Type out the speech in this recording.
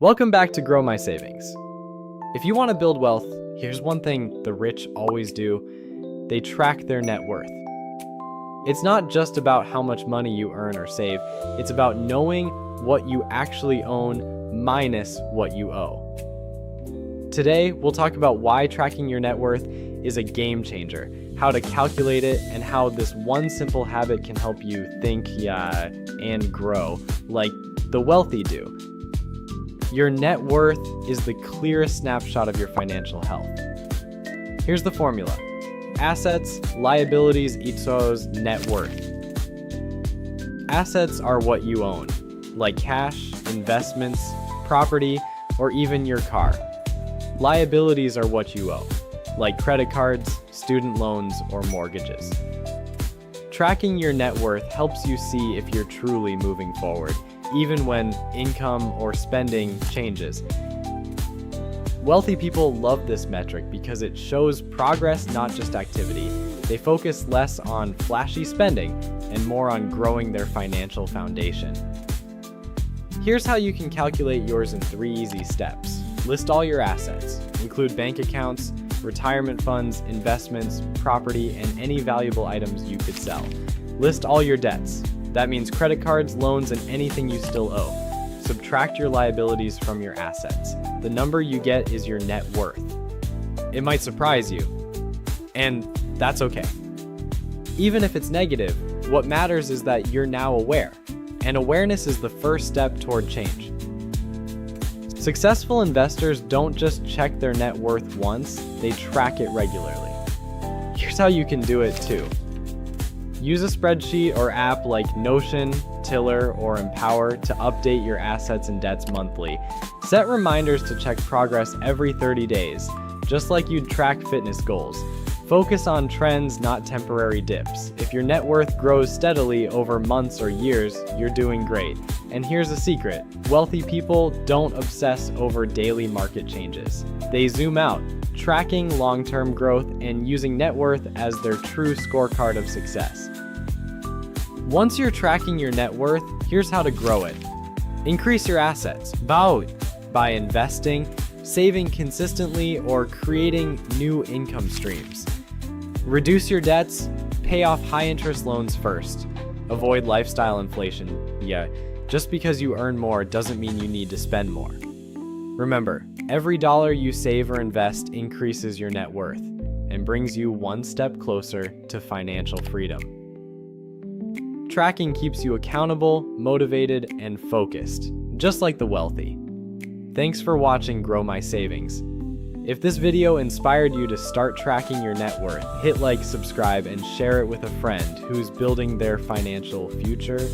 Welcome back to Grow My Savings. If you want to build wealth, here's one thing the rich always do. They track their net worth. It's not just about how much money you earn or save, it's about knowing what you actually own minus what you owe. Today, we'll talk about why tracking your net worth is a game changer, how to calculate it, and how this one simple habit can help you think, and grow like the wealthy do. Your net worth is the clearest snapshot of your financial health. Here's the formula. Assets, liabilities equals net worth. Assets are what you own, like cash, investments, property, or even your car. Liabilities are what you owe, like credit cards, student loans, or mortgages. Tracking your net worth helps you see if you're truly moving forward, even when income or spending changes. Wealthy people love this metric because it shows progress, not just activity. They focus less on flashy spending and more on growing their financial foundation. Here's how you can calculate yours in 3 easy steps. List all your assets. Include bank accounts, retirement funds, investments, property, and any valuable items you could sell. List all your debts. That means credit cards, loans, and anything you still owe. Subtract your liabilities from your assets. The number you get is your net worth. It might surprise you, and that's okay. Even if it's negative, what matters is that you're now aware, and awareness is the first step toward change. Successful investors don't just check their net worth once, they track it regularly. Here's how you can do it too. Use a spreadsheet or app like Notion, Tiller, or Empower to update your assets and debts monthly. Set reminders to check progress every 30 days, just like you'd track fitness goals. Focus on trends, not temporary dips. If your net worth grows steadily over months or years, you're doing great. And here's a secret. Wealthy people don't obsess over daily market changes. They zoom out, tracking long-term growth and using net worth as their true scorecard of success. Once you're tracking your net worth, here's how to grow it. Increase your assets by investing, saving consistently, or creating new income streams. Reduce your debts, pay off high-interest loans first. Avoid lifestyle inflation. Just because you earn more doesn't mean you need to spend more. Remember, every dollar you save or invest increases your net worth and brings you one step closer to financial freedom. Tracking keeps you accountable, motivated, and focused, just like the wealthy. Thanks for watching Grow My Savings. If this video inspired you to start tracking your net worth, hit like, subscribe, and share it with a friend who's building their financial future